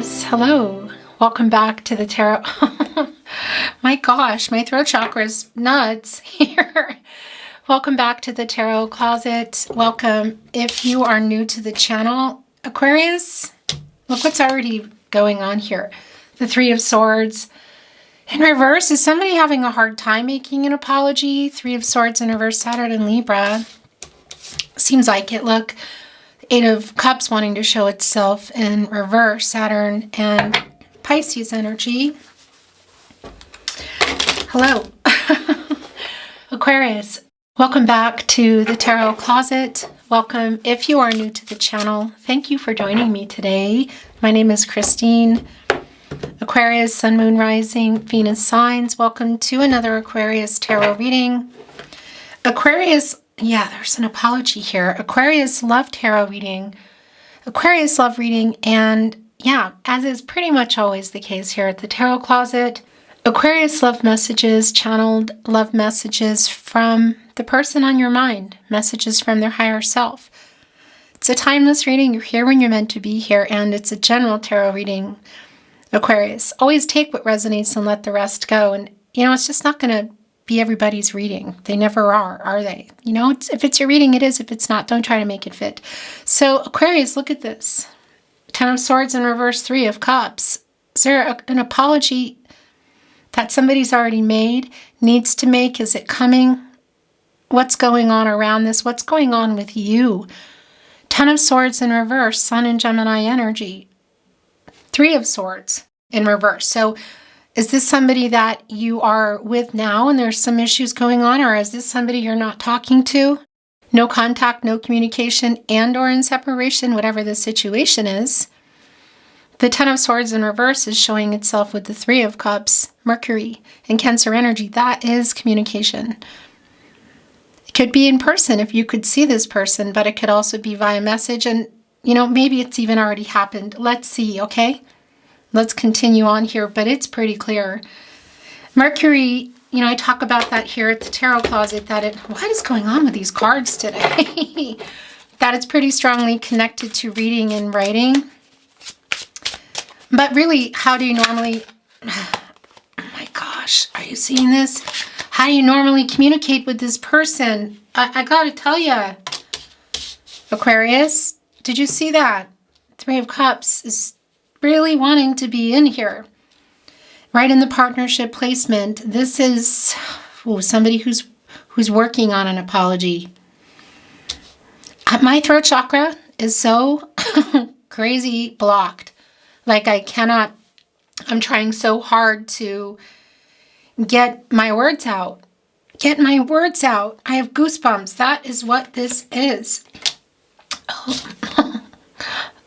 Aquarius, hello. Welcome back to the tarot. My gosh, my throat chakra is nuts here. Welcome back to the tarot closet. Welcome. If you are new to the channel, Aquarius, look what's already going on here. The Three of Swords in reverse. Is somebody having a hard time making an apology? Three of Swords in reverse, Saturn and Libra. Seems like it. Look. Eight of Cups wanting to show itself in reverse, Saturn and Pisces energy. Hello, Aquarius. Welcome back to the Tarot Closet. Welcome if you are new to the channel. Thank you for joining me today. My name is Christine. Aquarius, Sun, Moon, Rising, Venus signs. Welcome to another Aquarius Tarot reading. Aquarius, yeah, there's an apology here. Aquarius Love Tarot reading. Aquarius Love reading. And yeah, as is pretty much always the case here at the Tarot Closet, Aquarius Love Messages, channeled love messages from the person on your mind. Messages from their higher self. It's a timeless reading. You're here when you're meant to be here. And it's a general tarot reading. Aquarius, always take what resonates and let the rest go. And, you know, it's just not going to be everybody's reading. They never are they? You know, if it's your reading, it is. If it's not, don't try to make it fit. So Aquarius, look at this. Ten of Swords in reverse, Three of Cups. Is there an apology that somebody's already made, needs to make? Is it coming? What's going on around this? What's going on with you? Ten of Swords in reverse, Sun and Gemini energy. Three of Swords in reverse. So is this somebody that you are with now and there's some issues going on, or is this somebody you're not talking to? No contact, no communication, and or in separation, whatever the situation is. The Ten of Swords in reverse is showing itself with the Three of Cups, Mercury, and Cancer energy. That is communication. It could be in person if you could see this person, but it could also be via message. And, you know, maybe it's even already happened. Let's see, okay? Let's continue on here, but it's pretty clear. Mercury, you know, I talk about that here at the Tarot Closet, that what is going on with these cards today? That it's pretty strongly connected to reading and writing. But really, how do you normally, oh my gosh, are you seeing this? How do you normally communicate with this person? I gotta tell you, Aquarius, did you see that? Three of Cups is really wanting to be in here. Right in the partnership placement. This is somebody who's working on an apology. My throat chakra is so crazy blocked. Like I'm trying so hard to get my words out. Get my words out. I have goosebumps. That is what this is. Oh.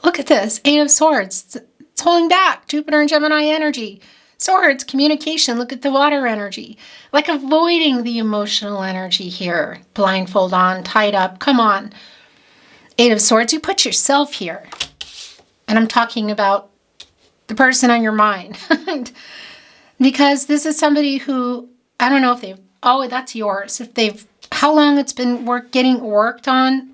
Look at this. Eight of Swords. It's holding back. Jupiter and Gemini energy. Swords, communication. Look at the water energy. Like avoiding the emotional energy here. Blindfold on, tied up. Come on. Eight of Swords. You put yourself here. And I'm talking about the person on your mind. Because this is somebody who, I don't know if they've, oh, that's yours. If they've, how long it's been getting worked on.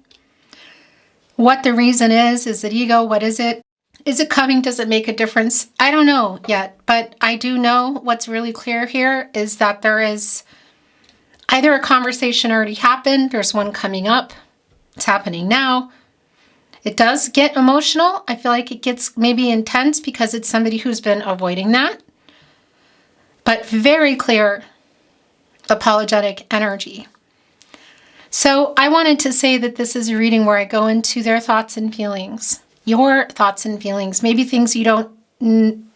What the reason is it ego? What is it? Is it coming? Does it make a difference? I don't know yet, but I do know what's really clear here is that there is either a conversation already happened, there's one coming up, it's happening now. It does get emotional. I feel like it gets maybe intense because it's somebody who's been avoiding that, but very clear apologetic energy. So I wanted to say that this is a reading where I go into their thoughts and feelings. Your thoughts and feelings, maybe things you don't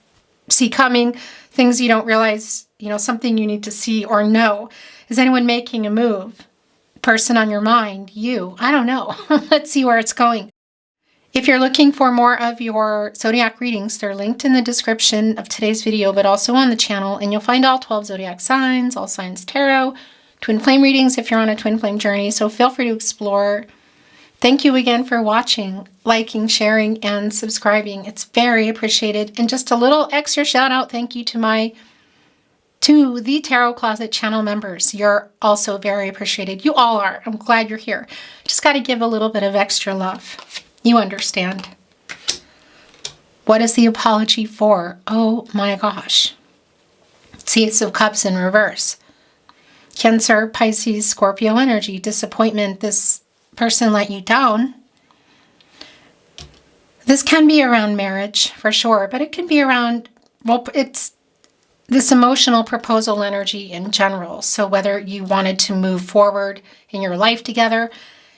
see coming, things you don't realize, you know, something you need to see or know. Is anyone making a move? Person on your mind, you, I don't know. Let's see where it's going. If you're looking for more of your zodiac readings, they're linked in the description of today's video, but also on the channel, and you'll find all 12 zodiac signs, all signs tarot, twin flame readings if you're on a twin flame journey, so feel free to explore. Thank you again for watching, liking, sharing, and subscribing. It's very appreciated. And just a little extra shout out thank you to the Tarot Closet channel members. You're also very appreciated. You all are. I'm glad you're here. Just got to give a little bit of extra love. You understand. What is the apology for? Oh my gosh. It's the Ace of Cups in reverse. Cancer, Pisces, Scorpio energy, disappointment. This person let you down. This can be around marriage for sure, but it can be around, well, it's this emotional proposal energy in general. So whether you wanted to move forward in your life together,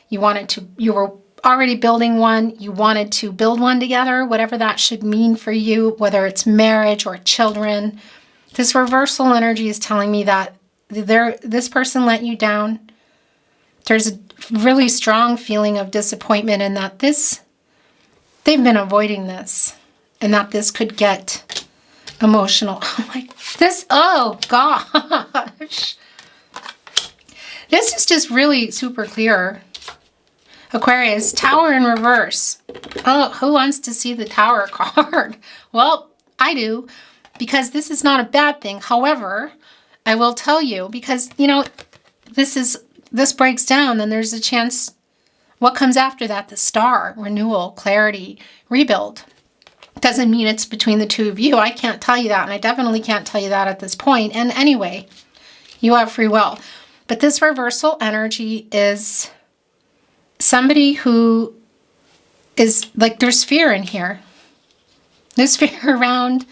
you were already building one, you wanted to build one together, whatever that should mean for you, whether it's marriage or children. This reversal energy is telling me that this person let you down. There's a really strong feeling of disappointment in that they've been avoiding this, and that this could get emotional. Oh gosh. This is just really super clear. Aquarius, Tower in reverse. Oh, who wants to see the Tower card? Well, I do, because this is not a bad thing. However, I will tell you, because, this breaks down, and there's a chance what comes after that, the Star, renewal, clarity, rebuild. Doesn't mean it's between the two of you. I can't tell you that, and I definitely can't tell you that at this point. And anyway, you have free will. But this reversal energy is somebody who is like, there's fear in here. There's fear around,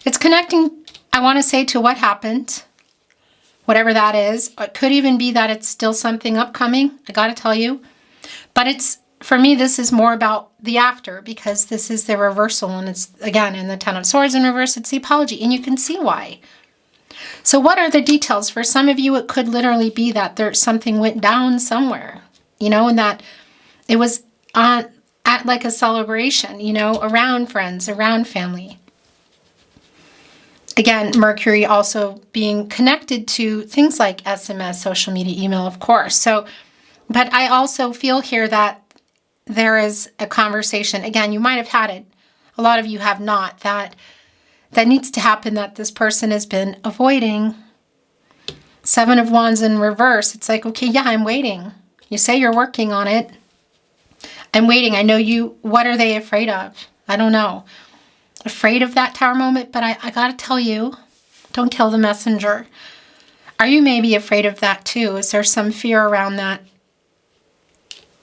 it's connecting, I want to say, to what happened, whatever that is. It could even be that it's still something upcoming, I got to tell you. But for me, this is more about the after, because this is the reversal, and it's, again, in the Ten of Swords in reverse, it's the apology, and you can see why. So what are the details? For some of you, it could literally be that something went down somewhere, and that it was at like a celebration, around friends, around family. Again, Mercury also being connected to things like SMS, social media, email, of course. So, but I also feel here that there is a conversation. Again, you might have had it. A lot of you have not. That needs to happen, that this person has been avoiding. Seven of Wands in reverse. It's like, okay, yeah, I'm waiting. You say you're working on it. I'm waiting. I know you. What are they afraid of? I don't know. Afraid of that Tower moment, but I got to tell you, don't kill the messenger. Are you maybe afraid of that too? Is there some fear around that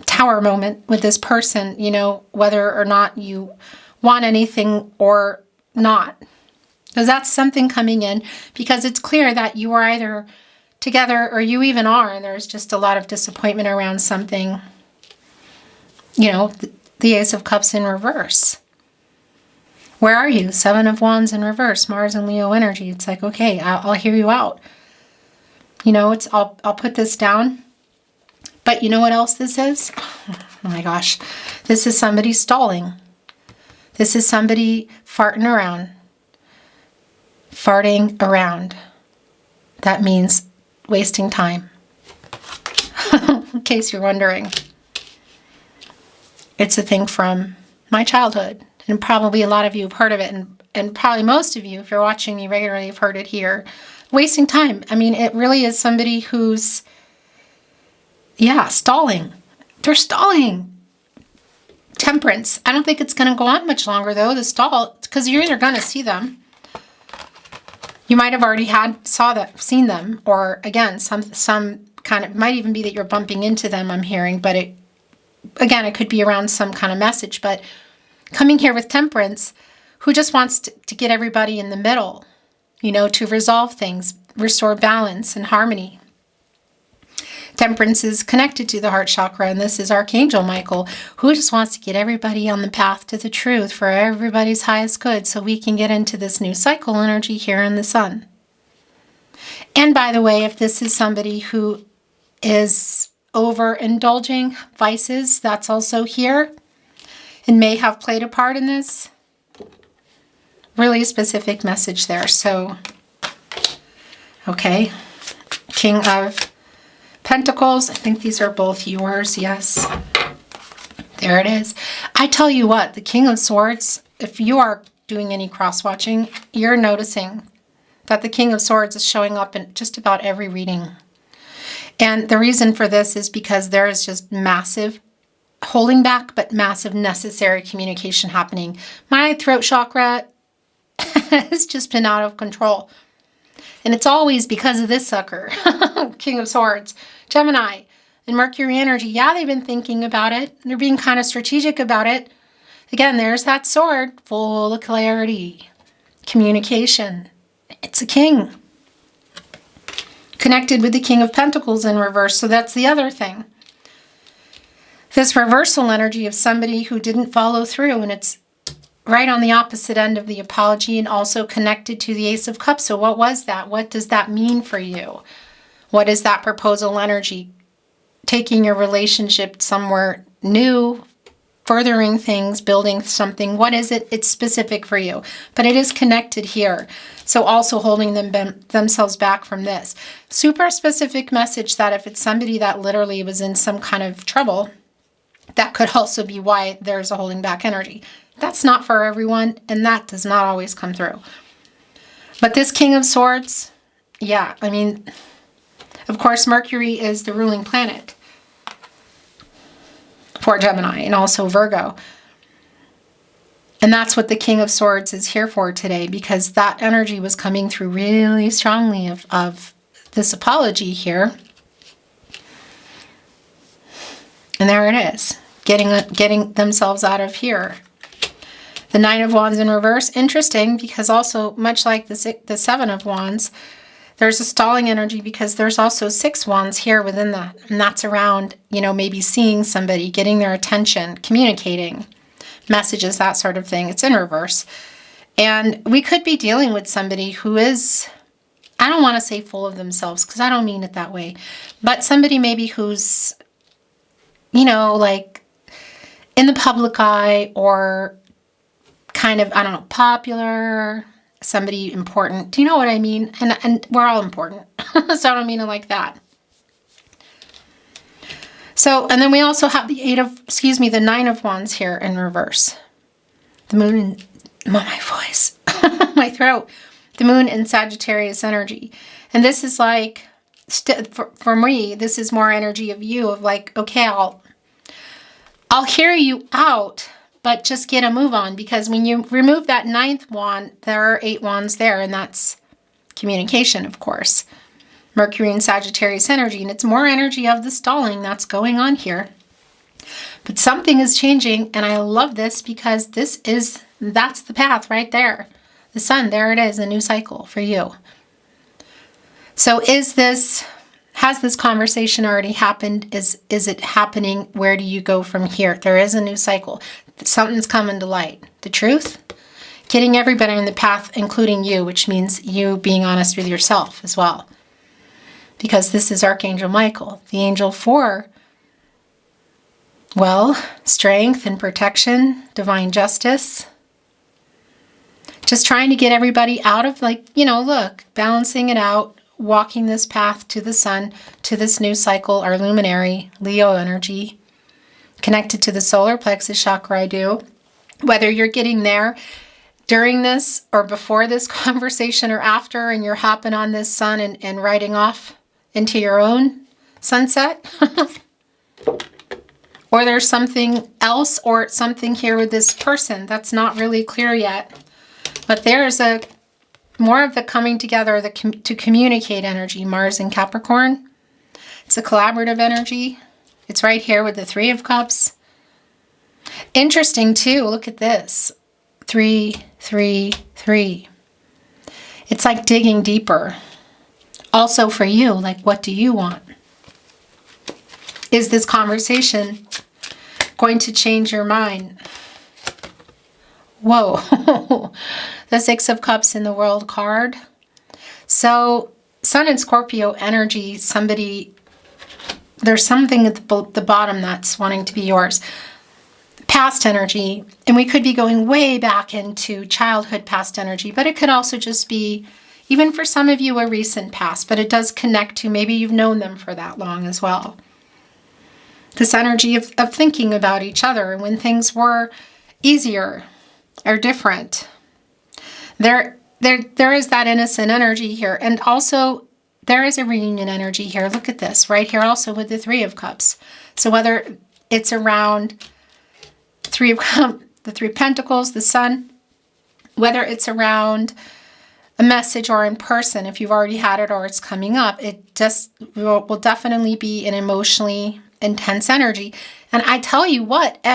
Tower moment with this person, whether or not you want anything or not? Because that's something coming in, because it's clear that you are either together or you even are, and there's just a lot of disappointment around something, the Ace of Cups in reverse. Where are you? Seven of Wands in reverse, Mars and Leo energy. It's like, okay, I'll hear you out. I'll put this down. But you know what else this is? Oh my gosh. This is somebody stalling. This is somebody farting around. Farting around. That means wasting time. In case you're wondering. It's a thing from my childhood. And probably a lot of you have heard of it. And probably most of you, if you're watching me regularly, have heard it here. Wasting time. I mean, it really is somebody who's, stalling. They're stalling. Temperance. I don't think it's going to go on much longer, though, the stall, because you're either going to see them. You might have already seen them, or again, some kind of, might even be that you're bumping into them, I'm hearing, but it could be around some kind of message. But coming here with Temperance, who just wants to get everybody in the middle, to resolve things, restore balance and harmony. Temperance is connected to the heart chakra, and this is Archangel Michael, who just wants to get everybody on the path to the truth for everybody's highest good, so we can get into this new cycle energy here in the sun. And by the way, if this is somebody who is overindulging vices, that's also here and may have played a part in this. Really specific message there. So, okay. King of Pentacles. I think these are both yours. Yes. There it is. I tell you what, the King of Swords, if you are doing any cross-watching, you're noticing that the King of Swords is showing up in just about every reading. And the reason for this is because there is just massive holding back, but massive necessary communication happening. My throat chakra has just been out of control. And it's always because of this sucker, King of Swords, Gemini, and Mercury energy. Yeah, they've been thinking about it. They're being kind of strategic about it. Again, there's that sword, full of clarity, communication. It's a king. Connected with the King of Pentacles in reverse. So that's the other thing. This reversal energy of somebody who didn't follow through, and it's right on the opposite end of the apology and also connected to the Ace of Cups. So what was that? What does that mean for you? What is that proposal energy? Taking your relationship somewhere new, furthering things, building something. What is it? It's specific for you, but it is connected here. So also holding themselves back from this. Super specific message that if it's somebody that literally was in some kind of trouble, that could also be why there's a holding back energy. That's not for everyone, and that does not always come through. But this King of Swords, yeah, I mean, of course, Mercury is the ruling planet for Gemini and also Virgo. And that's what the King of Swords is here for today, because that energy was coming through really strongly of this apology here. And there it is, getting themselves out of here. The Nine of Wands in reverse, interesting, because also much like the Seven of Wands, there's a stalling energy because there's also 6 wands here within that. And that's around, you know, maybe seeing somebody, getting their attention, communicating, messages, that sort of thing. It's in reverse. And we could be dealing with somebody who is, I don't want to say full of themselves because I don't mean it that way, but somebody maybe who's, you know, like in the public eye or kind of, I don't know, popular, somebody important. Do you know what I mean? And we're all important. So I don't mean it like that. So, and then we also have the Nine of Wands here in reverse. The moon in, my voice, my throat. The moon in Sagittarius energy. And this is like, for me, this is more energy of you, of like, okay, I'll hear you out, but just get a move on, because when you remove that 9th wand, there are 8 wands there, and that's communication, of course. Mercury and Sagittarius energy, and it's more energy of the stalling that's going on here. But something is changing, and I love this because that's the path right there. The sun, there it is, a new cycle for you. So has this conversation already happened? Is it happening? Where do you go from here? There is a new cycle. Something's coming to light. The truth? Getting everybody in the path, including you, which means you being honest with yourself as well. Because this is Archangel Michael, the angel for, well, strength and protection, divine justice. Just trying to get everybody out of, like, you know, look, balancing it out, walking this path to the sun, to this new cycle, our luminary, Leo energy, connected to the solar plexus chakra, I do. Whether you're getting there during this or before this conversation or after, and you're hopping on this sun and riding off into your own sunset, or there's something else or something here with this person that's not really clear yet. But there's more of the coming together, to communicate energy, Mars and Capricorn. It's a collaborative energy. It's right here with the 3 of Cups. Interesting too, look at this. 3, 3, 3. It's like digging deeper. Also for you, like, what do you want? Is this conversation going to change your mind? Whoa. The 6 of Cups in the World card. So Sun and Scorpio energy, there's something at the bottom that's wanting to be yours. Past energy, and we could be going way back into childhood past energy, but it could also just be, even for some of you, a recent past, but it does connect to maybe you've known them for that long as well. This energy of thinking about each other and when things were easier or different. There is that innocent energy here, and also there is a reunion energy here. Look at this right here also with the 3 of Cups. So whether it's around the Three of Pentacles, the Sun, whether it's around a message or in person, if you've already had it or it's coming up, it just will definitely be an emotionally intense energy. And I tell you what,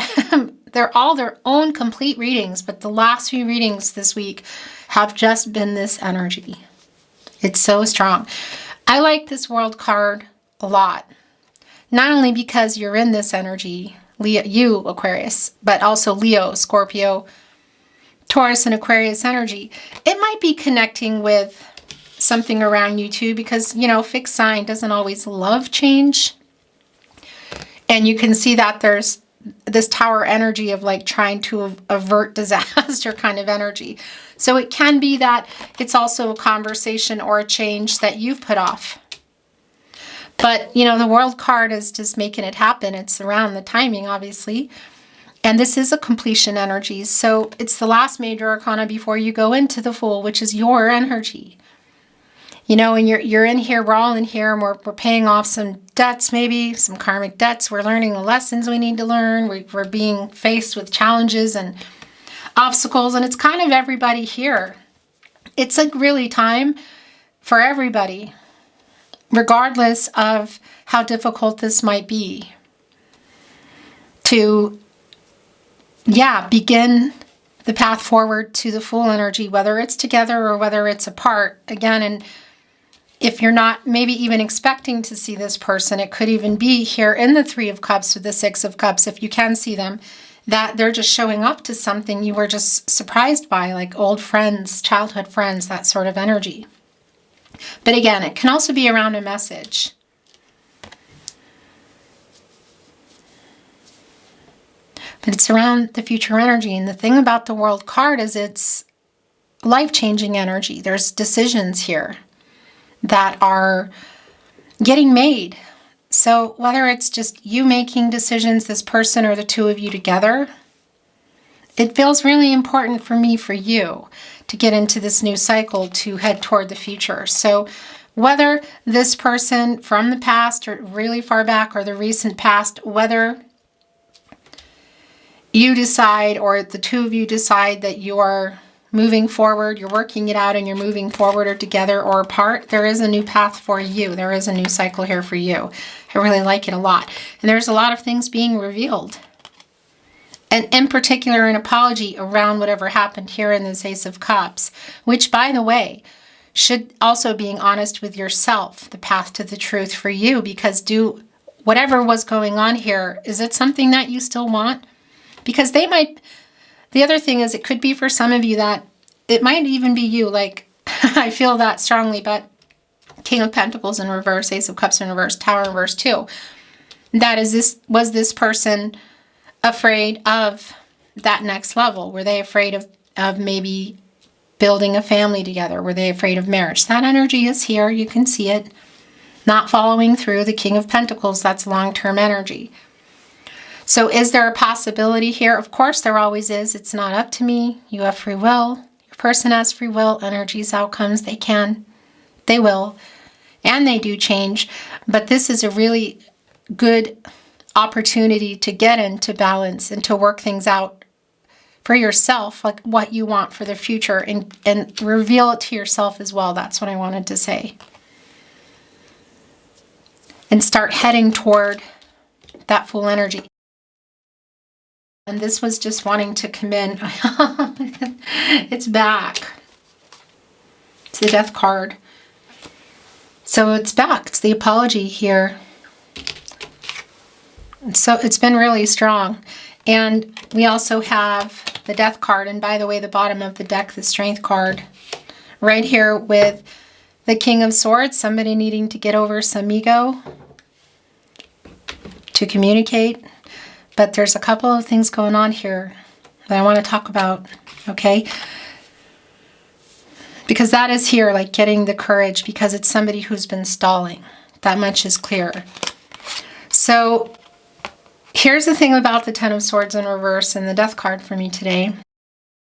they're all their own complete readings, but the last few readings this week have just been this energy. It's so strong. I like this World card a lot, not only because you're in this energy, Leo, you Aquarius, but also Leo, Scorpio, Taurus, and Aquarius energy. It might be connecting with something around you too, because, you know, fixed sign doesn't always love change. And you can see that there's this tower energy of like trying to avert disaster kind of energy. So it can be that it's also a conversation or a change that you've put off. But, you know, the World card is just making it happen. It's around the timing, obviously. And this is a completion energy. So it's the last major arcana before you go into the Fool, which is your energy. You know, and you're in here, we're all in here, and we're paying off some debts, maybe some karmic debts. We're learning the lessons we need to learn. We're being faced with challenges and obstacles, and it's kind of everybody here. It's a really time for everybody, regardless of how difficult this might be, to, begin the path forward to the Fool energy, whether it's together or whether it's apart. Again, and if you're not maybe even expecting to see this person, it could even be here in the Three of Cups or the Six of Cups, if you can see them, that they're just showing up to something you were just surprised by, like old friends, childhood friends, that sort of energy. But again, it can also be around a message. But it's around the future energy. And the thing about the World card is it's life-changing energy. There's decisions here that are getting made. So whether it's just you making decisions, this person, or the two of you together, it feels really important for me, for you, to get into this new cycle, to head toward the future. So whether this person from the past or really far back or the recent past, whether you decide or the two of you decide that you're moving forward, you're working it out and you're moving forward or together or apart, there is a new path for you. There is a new cycle here for you. I really like it a lot. And there's a lot of things being revealed. And in particular, an apology around whatever happened here in this Ace of Cups, which, by the way, should also being honest with yourself, the path to the truth for you, because whatever was going on here, is it something that you still want? Because they might, the other thing is it could be for some of you that it might even be you, like, I feel that strongly, but King of Pentacles in reverse, Ace of Cups in reverse, Tower in reverse too. That is was this person afraid of that next level? Were they afraid of maybe building a family together? Were they afraid of marriage? That energy is here. You can see it. Not following through, the King of Pentacles, that's long-term energy. So is there a possibility here? Of course there always is. It's not up to me. You have free will. Your person has free will. Energies, outcomes, they will, and they do change. But this is a really good opportunity to get into balance and to work things out for yourself, like what you want for the future, and reveal it to yourself as well. That's what I wanted to say. And start heading toward that Fool energy. And this was just wanting to come in. It's back. It's the Death card. So it's back. It's the apology here. So it's been really strong. And we also have the Death card. And by the way, the bottom of the deck, the Strength card. Right here with the King of Swords. Somebody needing to get over some ego to communicate. But there's a couple of things going on here that I want to talk about, okay? Because that is here, like getting the courage, because it's somebody who's been stalling. That much is clear. So here's the thing about the Ten of Swords in reverse and the Death card for me today.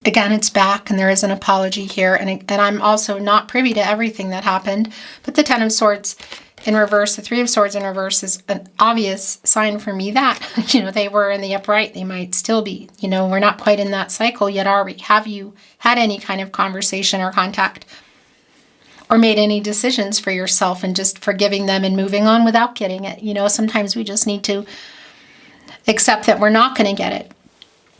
Again, it's back, and there is an apology here. And I'm also not privy to everything that happened. But the Ten of Swords in reverse, the Three of Swords in reverse is an obvious sign for me that, they were in the upright. They might still be. We're not quite in that cycle yet, are we? Have you had any kind of conversation or contact or made any decisions for yourself and just forgiving them and moving on without getting it? Sometimes we just need to accept that we're not going to get it.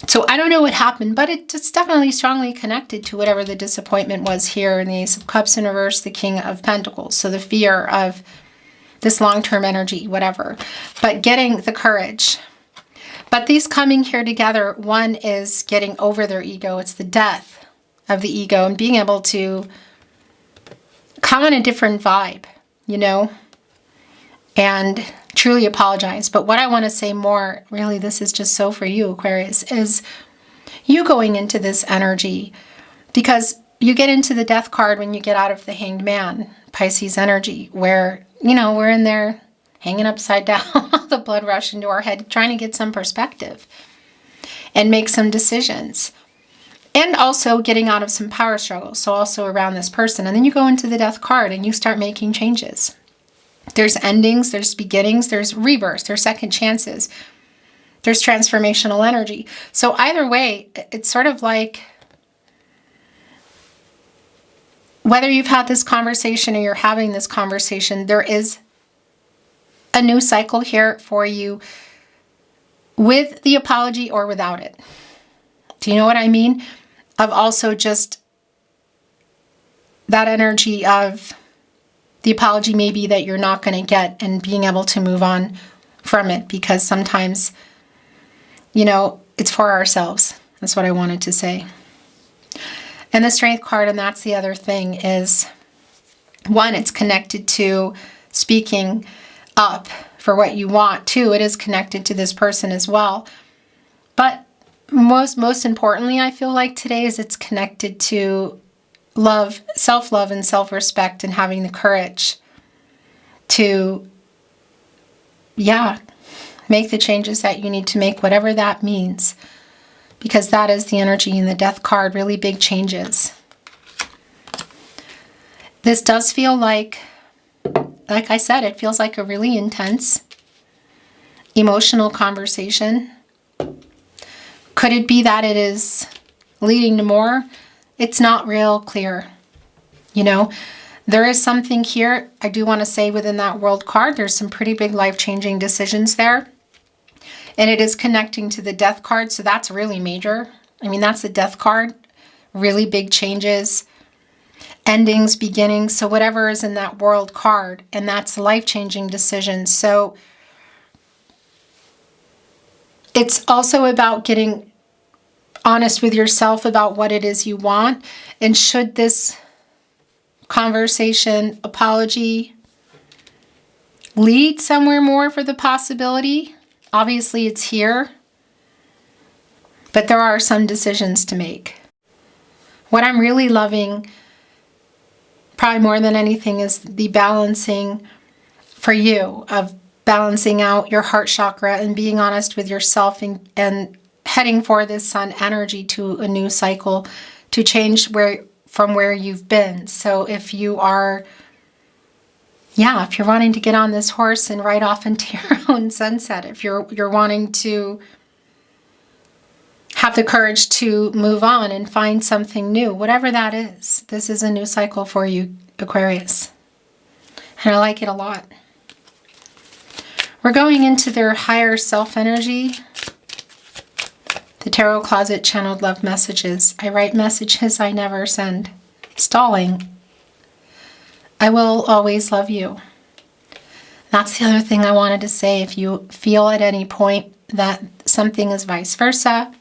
So I don't know what happened, but it's definitely strongly connected to whatever the disappointment was here in the Ace of Cups in reverse, the King of Pentacles. So the fear of this long-term energy, whatever. But getting the courage. But these coming here together, one is getting over their ego. It's the death of the ego and being able to come on a different vibe, and truly apologize. But what I want to say more, really, this is just so for you, Aquarius, is you going into this energy, because you get into the Death card when you get out of the Hanged Man, Pisces energy, where, we're in there hanging upside down, the blood rush into our head, trying to get some perspective and make some decisions. And also getting out of some power struggles, so also around this person. And then you go into the Death card and you start making changes. There's endings, there's beginnings, there's rebirths, there's second chances, there's transformational energy. So either way, it's sort of like whether you've had this conversation or you're having this conversation, there is a new cycle here for you with the apology or without it. Do you know what I mean? Of also just that energy of the apology maybe that you're not going to get and being able to move on from it, because sometimes, it's for ourselves. That's what I wanted to say. And the Strength card, and that's the other thing, is one, it's connected to speaking up for what you want. Two, it is connected to this person as well. But most importantly, I feel like today is it's connected to love, self-love and self-respect, and having the courage to, make the changes that you need to make, whatever that means, because that is the energy in the Death card, really big changes. This does feel like I said, it feels like a really intense emotional conversation. Could it be that it is leading to more? It's not real clear. There is something here, I do want to say, within that World card, there's some pretty big life-changing decisions there. And it is connecting to the Death card, so that's really major. That's the Death card. Really big changes, endings, beginnings. So whatever is in that World card, and that's life-changing decisions. So it's also about getting honest with yourself about what it is you want. And should this conversation, apology, lead somewhere more for the possibility? Obviously it's here, but there are some decisions to make. What I'm really loving, probably more than anything, is the balancing for you of balancing out your heart chakra and being honest with yourself and heading for this Sun energy to a new cycle, to change from where you've been. So if you are, if you're wanting to get on this horse and ride off into your own sunset, if you're wanting to have the courage to move on and find something new, whatever that is, this is a new cycle for you, Aquarius. And I like it a lot. We're going into their higher self energy. The Tarot Closet Channeled Love Messages. I write messages I never send. Stalling. I will always love you. That's the other thing I wanted to say. If you feel at any point that something is vice versa,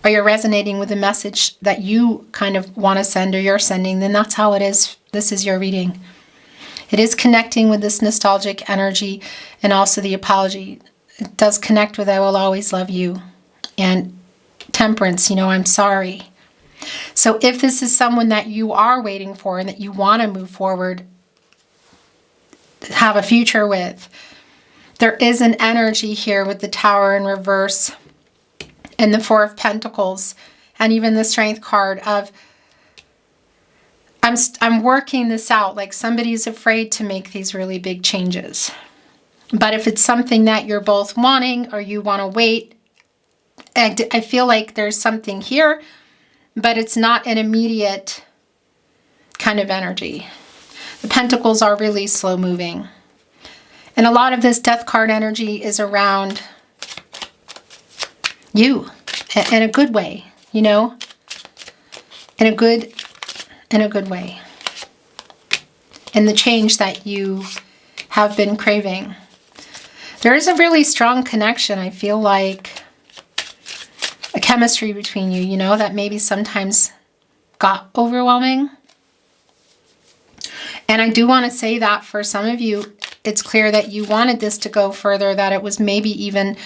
or you're resonating with a message that you kind of want to send or you're sending, then that's how it is. This is your reading. It is connecting with this nostalgic energy and also the apology. It does connect with I will always love you. And temperance, I'm sorry. So if this is someone that you are waiting for and that you want to move forward, have a future with, there is an energy here with the Tower in reverse and the Four of Pentacles and even the Strength card of, I'm working this out. Like somebody's afraid to make these really big changes. But if it's something that you're both wanting or you want to wait, I feel like there's something here, but it's not an immediate kind of energy. The pentacles are really slow moving. And a lot of this death card energy is around you in a good way, you know, in a good way. And the change that you have been craving. There is a really strong connection. I feel like a chemistry between you, you know, that maybe sometimes got overwhelming. And I do want to say that for some of you, it's clear that you wanted this to go further, that it was maybe even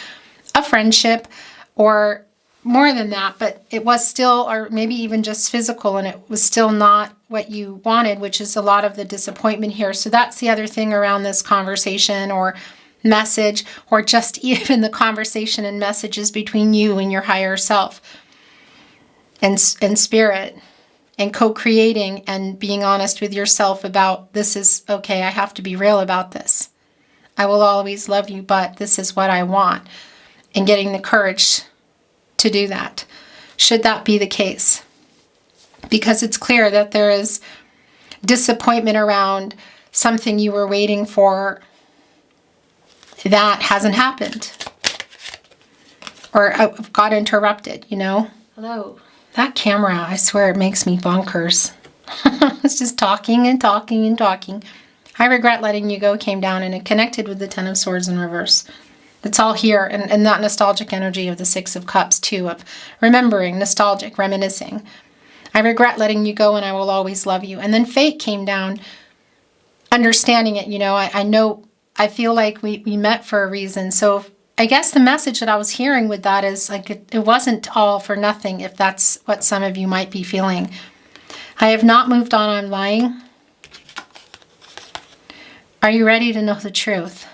a friendship or more than that, but it was still, or maybe even just physical, and it was still not what you wanted, which is a lot of the disappointment here. So that's the other thing around this conversation or message, or just even the conversation and messages between you and your higher self and spirit, and co-creating and being honest with yourself about, this is okay, I have to be real about this. I will always love you, but this is what I want. And getting the courage to do that, should that be the case. Because it's clear that there is disappointment around something you were waiting for that hasn't happened. Or got interrupted, you know? Hello. That camera, I swear it makes me bonkers. It's just talking and talking and talking. I regret letting you go came down, and it connected with the Ten of Swords in reverse. It's all here, and that nostalgic energy of the Six of Cups too, of remembering, nostalgic, reminiscing. I regret letting you go, and I will always love you. And then Fate came down, understanding it, you know. I know, I feel like we met for a reason. So I guess the message that I was hearing with that is like it wasn't all for nothing, if that's what some of you might be feeling. I have not moved on, I'm lying. Are you ready to know the truth?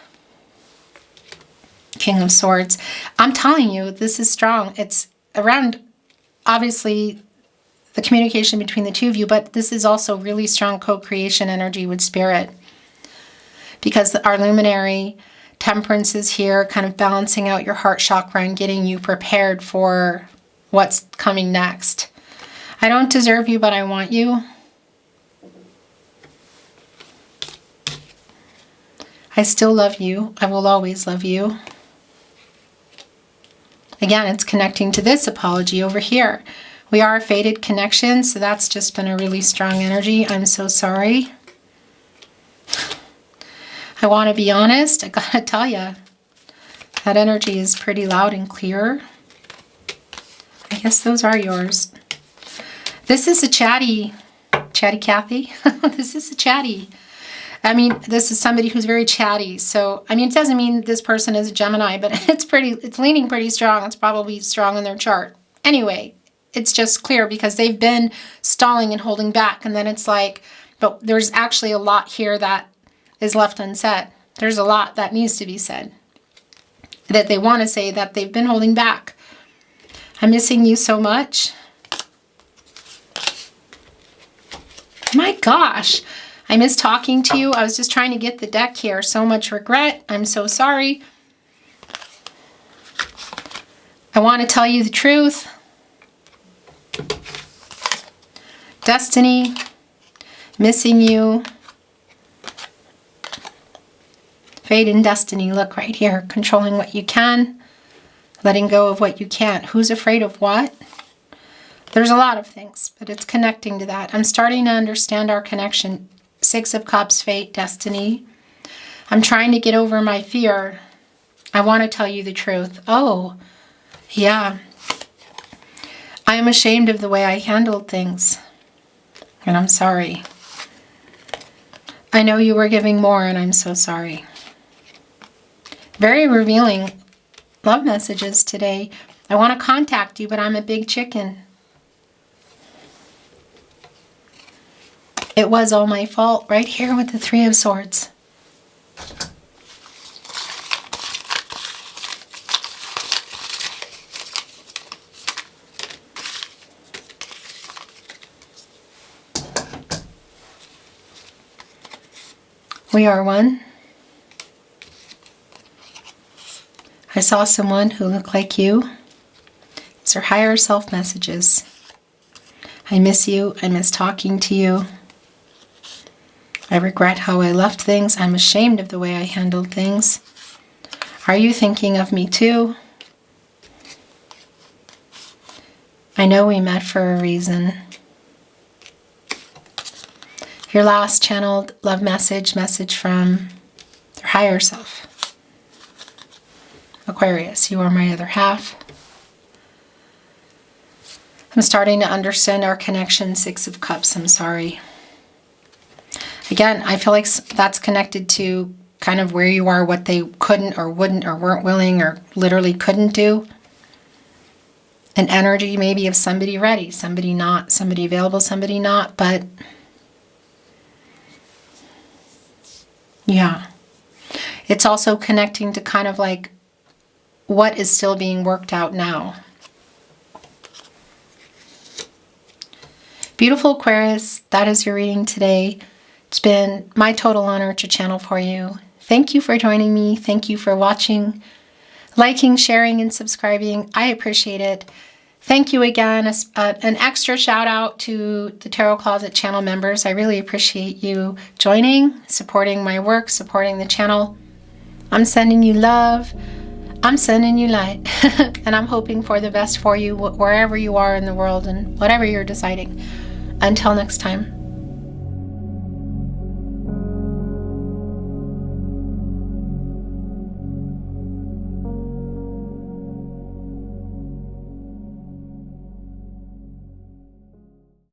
King of Swords. I'm telling you, this is strong. It's around, obviously, the communication between the two of you, but this is also really strong co-creation energy with spirit. Because our luminary Temperance is here, kind of balancing out your heart chakra and getting you prepared for what's coming next. I don't deserve you, but I want you. I still love you. I will always love you. Again, it's connecting to this apology over here. We are a fated connection, so that's just been a really strong energy. I'm so sorry. I want to be honest. I gotta tell you, that energy is pretty loud and clear. I guess those are yours. This is a chatty Kathy. This is a chatty. I mean, this is somebody who's very chatty. So, I mean, it doesn't mean this person is a Gemini, but it's leaning pretty strong. It's probably strong in their chart. Anyway, it's just clear because they've been stalling and holding back. And then it's like, but there's actually a lot here that is left unsaid. There's a lot that needs to be said, that they want to say, that they've been holding back. I'm missing you so much. My gosh, I miss talking to you. I was just trying to get the deck here. So much regret. I'm so sorry. I want to tell you the truth. Destiny, missing you. Fate and destiny, look right here. Controlling what you can, letting go of what you can't. Who's afraid of what? There's a lot of things, but it's connecting to that. I'm starting to understand our connection. Six of Cups, fate, destiny. I'm trying to get over my fear. I want to tell you the truth. Oh, yeah. I am ashamed of the way I handled things, and I'm sorry. I know you were giving more, and I'm so sorry. Very revealing love messages today. I want to contact you, but I'm a big chicken. It was all my fault, right here with the Three of Swords. We are one. I saw someone who looked like you. It's our higher self messages. I miss you. I miss talking to you. I regret how I left things. I'm ashamed of the way I handled things. Are you thinking of me too? I know we met for a reason. Your last channeled love message from your higher self. Aquarius, you are my other half. I'm starting to understand our connection. 6 of Cups, I'm sorry. Again, I feel like that's connected to kind of where you are, what they couldn't or wouldn't or weren't willing or literally couldn't do. An energy maybe of somebody ready, somebody not, somebody available, somebody not, but yeah. It's also connecting to kind of like what is still being worked out now. Beautiful Aquarius, that is your reading today. It's been my total honor to channel for you. Thank you for joining me. Thank you for watching, liking, sharing, and subscribing. I appreciate it. Thank you again. An extra shout out to the Tarot Closet channel members. I really appreciate you joining, supporting my work, supporting the channel. I'm sending you love. I'm sending you light. And I'm hoping for the best for you wherever you are in the world and whatever you're deciding. Until next time.